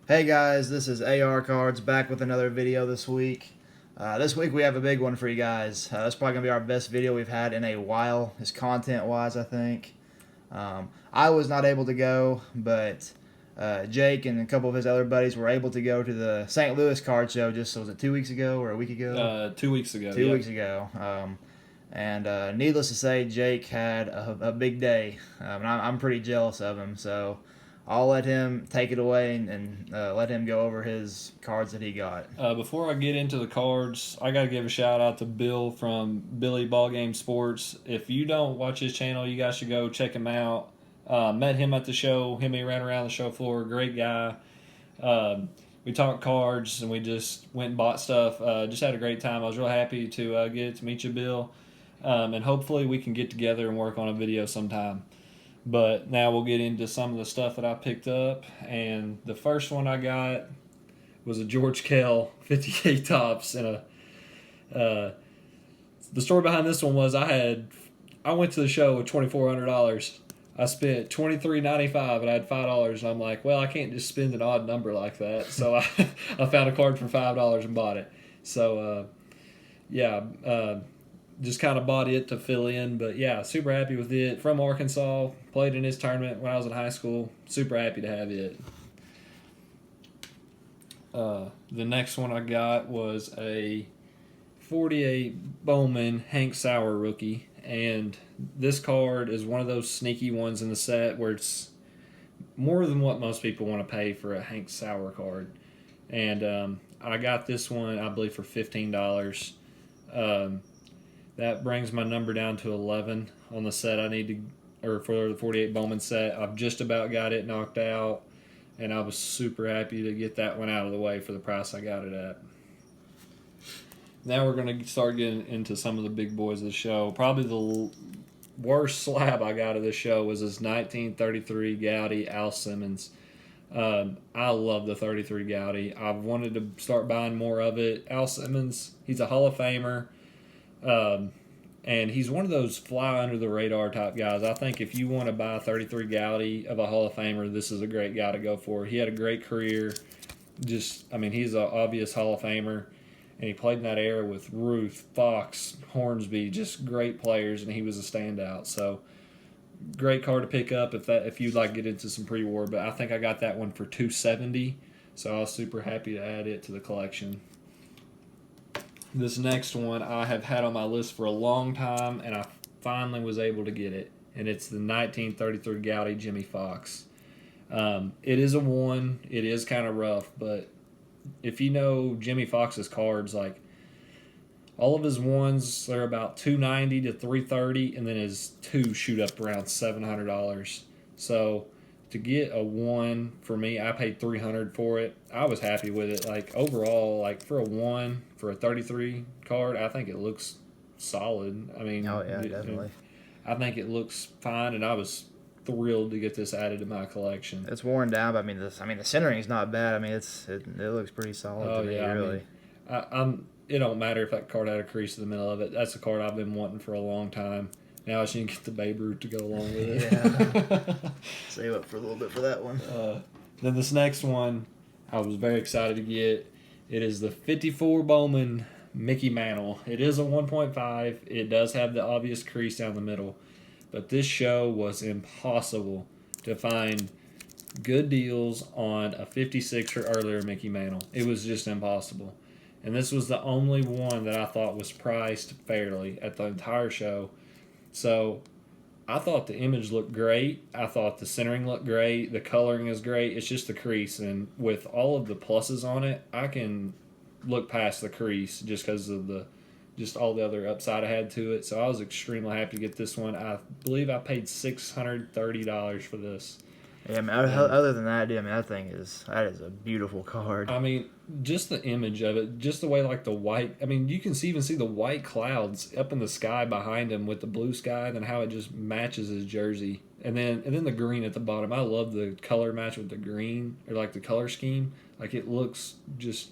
Hey guys, this is AR Cards back with another video this week. This week we have a big one for you guys. That's probably going to be our best video we've had in a while, as content-wise, I think. I was not able to go, but Jake and a couple of his other buddies were able to go to the St. Louis card show just, was it 2 weeks ago or a week ago? 2 weeks ago. Two Yep. weeks ago. And needless to say, Jake had a big day. And I'm pretty jealous of him, so I'll let him take it away and let him go over his cards that he got. Before I get into the cards, I got to give a shout out to Bill from Billy Ballgame Sports. If you don't watch his channel, you guys should go check him out. Met him at the show. Him and he ran around the show floor. Great guy. We talked cards and we just went and bought stuff. Just had a great time. I was real happy to get to meet you, Bill. And hopefully we can get together and work on a video sometime. But now we'll get into some of the stuff that I picked up. And the first one I got was a George Kell 58 tops. And the story behind this one was I went to the show with $2,400. I spent $23.95 and I had $5. And I'm like, well, I can't just spend an odd number like that. So I found a card for $5 and bought it. So, just kind of bought it to fill in. But yeah, super happy with it. From Arkansas, played in his tournament when I was in high school. Super happy to have it. The next one I got was a 48 Bowman Hank Sauer rookie. And this card is one of those sneaky ones in the set where it's more than what most people want to pay for a Hank Sauer card. And I got this one, I believe, for $15. That brings my number down to 11 on the set I need to, or for the 48 Bowman set. I've just about got it knocked out, and I was super happy to get that one out of the way for the price I got it at. Now we're going to start getting into some of the big boys of the show. Probably the worst slab I got of this show was this 1933 Gaudy Al Simmons. I love the 33 Gaudy. I've wanted to start buying more of it. Al Simmons, he's a Hall of Famer. And he's one of those fly under the radar type guys. I think if you want to buy a 33 Gaudy of a Hall of Famer, this is a great guy to go for. He had a great career. He's an obvious Hall of Famer. And he played in that era with Ruth, Fox, Hornsby, just great players, and he was a standout. So great card to pick up if you'd like to get into some pre-war. But I think I got that one for $270, so I was super happy to add it to the collection. This next one I have had on my list for a long time, and I finally was able to get it. And it's the 1933 Gaudy Jimmy Fox. It is a 1. It is kind of rough, but if you know Jimmy Fox's cards, like all of his 1s, they're about $290 to $330, and then his 2 shoot up around $700. So to get a 1 for me, I paid $300 for it. I was happy with it. Like overall, like for a 1 for a 33 card, I think it looks solid. I mean, Oh yeah, definitely. I think it looks fine, and I was thrilled to get this added to my collection. It's worn down, but the centering is not bad. I mean, it looks pretty solid to me, really. It don't matter if that card had a crease in the middle of it. That's a card I've been wanting for a long time. Now I should get the Babe Ruth to go along with it. Yeah. Save up for a little bit for that one. Then this next one, I was very excited to get. It is the 54 Bowman Mickey Mantle. It is a 1.5. It does have the obvious crease down the middle. But this show was impossible to find good deals on a 56 or earlier Mickey Mantle. It was just impossible. And this was the only one that I thought was priced fairly at the entire show. So I thought the image looked great. I thought the centering looked great. The coloring is great. It's just the crease. And with all of the pluses on it, I can look past the crease just because of just all the other upside I had to it. So I was extremely happy to get this one. I believe I paid $630 for this. Yeah, I mean, other than that, dude, I mean, that is a beautiful card. I mean, just the image of it, just the way like the white. I mean, you can even see the white clouds up in the sky behind him with the blue sky, and then how it just matches his jersey, and then the green at the bottom. I love the color match with the green, or like the color scheme. Like it looks just.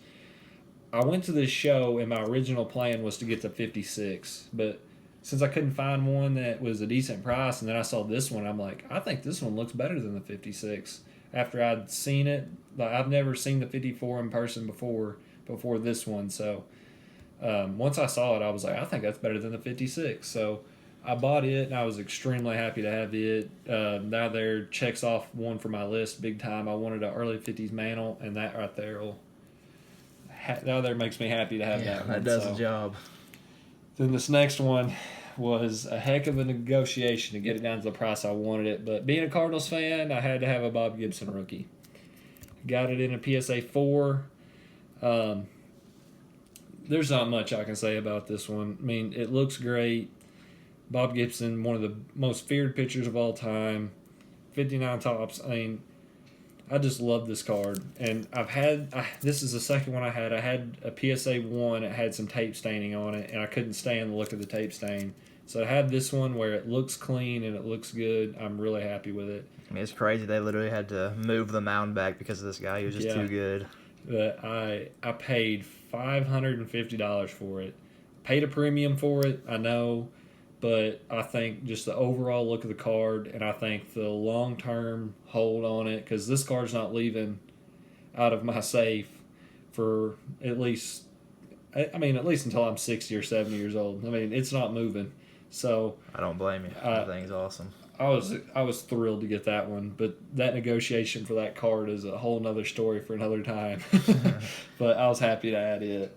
I went to this show, and my original plan was to get to 56, but since I couldn't find one that was a decent price, and then I saw this one, I'm like, I think this one looks better than the 56. after I'd seen it. Like, I've never seen the 54 in person before this one. So once I saw it, I was like, I think that's better than the 56. So I bought it, and I was extremely happy to have it. Now there checks off one for my list big time. I wanted an early 50s mantle, and that right there now there makes me happy to have that one. That does the job. Then this next one was a heck of a negotiation to get it down to the price I wanted it. But being a Cardinals fan, I had to have a Bob Gibson rookie. Got it in a PSA 4. There's not much I can say about this one. I mean, it looks great. Bob Gibson, one of the most feared pitchers of all time. 59 tops. I mean, I just love this card. And this is the second one I had. I had a PSA 1. It had some tape staining on it, and I couldn't stand the look of the tape stain. So I have this one where it looks clean and it looks good. I'm really happy with it. I mean, it's crazy. They literally had to move the mound back because of this guy. He was just too good. But I paid $550 for it. Paid a premium for it, I know. But I think just the overall look of the card, and I think the long-term hold on it, because this card's not leaving out of my safe for at least until I'm 60 or 70 years old. I mean, it's not moving. So I don't blame you. That thing's awesome. I was thrilled to get that one, but that negotiation for that card is a whole nother story for another time. But I was happy to add it.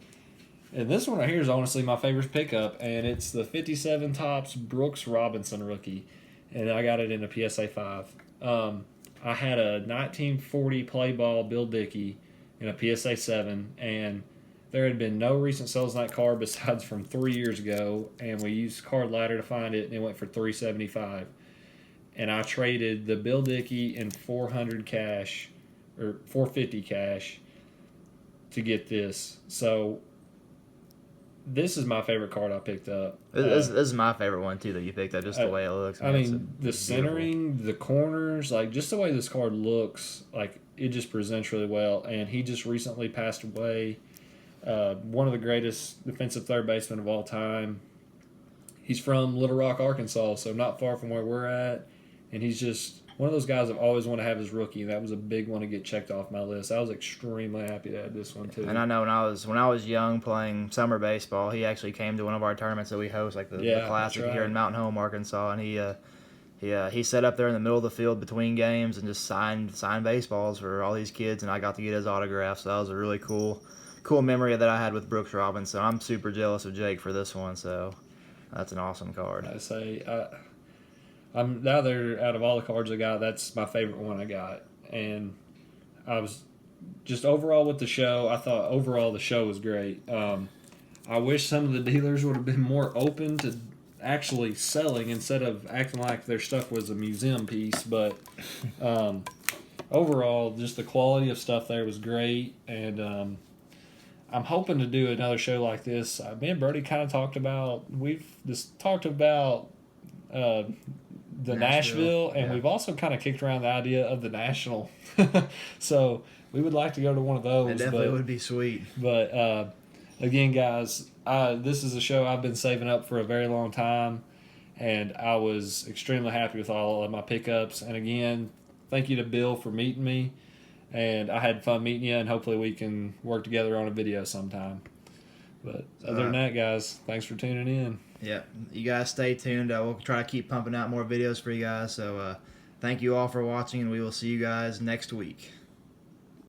And this one right here is honestly my favorite pickup, and it's the 57 Topps Brooks Robinson rookie, and I got it in a PSA 5. I had a 1940 play ball Bill Dickey in a PSA 7, and there had been no recent sales on that card besides from 3 years ago, and we used Card Ladder to find it, and it went for $375. And I traded the Bill Dickey in $450 cash to get this. So this is my favorite card I picked up. This is my favorite one too that you picked up, just the way it looks. I mean, the centering, the corners, like just the way this card looks, like it just presents really well. And he just recently passed away. One of the greatest defensive third basemen of all time. He's from Little Rock, Arkansas, so not far from where we're at. And he's just one of those guys I've always wanted to have as rookie. That was a big one to get checked off my list. I was extremely happy to have this one too. And I know when I was young playing summer baseball, he actually came to one of our tournaments that we host, like the Classic here in Mountain Home, Arkansas, and he sat up there in the middle of the field between games and just signed baseballs for all these kids, and I got to get his autograph. So that was a really cool memory that I had with Brooks Robinson. I'm super jealous of Jake for this one, so that's an awesome card. I say. I'm now there out of all the cards I got, that's my favorite one I got. And I was just overall with the show, I thought overall the show was great. I wish some of the dealers would have been more open to actually selling instead of acting like their stuff was a museum piece. But overall, just the quality of stuff there was great. And I'm hoping to do another show like this. Me and Brody kind of talked about the Nashville, and we've also kind of kicked around the idea of the National. So we would like to go to one of those. It definitely would be sweet. But again, guys, this is a show I've been saving up for a very long time, and I was extremely happy with all of my pickups. And again, thank you to Bill for meeting me, and I had fun meeting you, and hopefully we can work together on a video sometime. But other than that, guys, thanks for tuning in. Yeah, you guys stay tuned. We'll try to keep pumping out more videos for you guys. So thank you all for watching, and we will see you guys next week.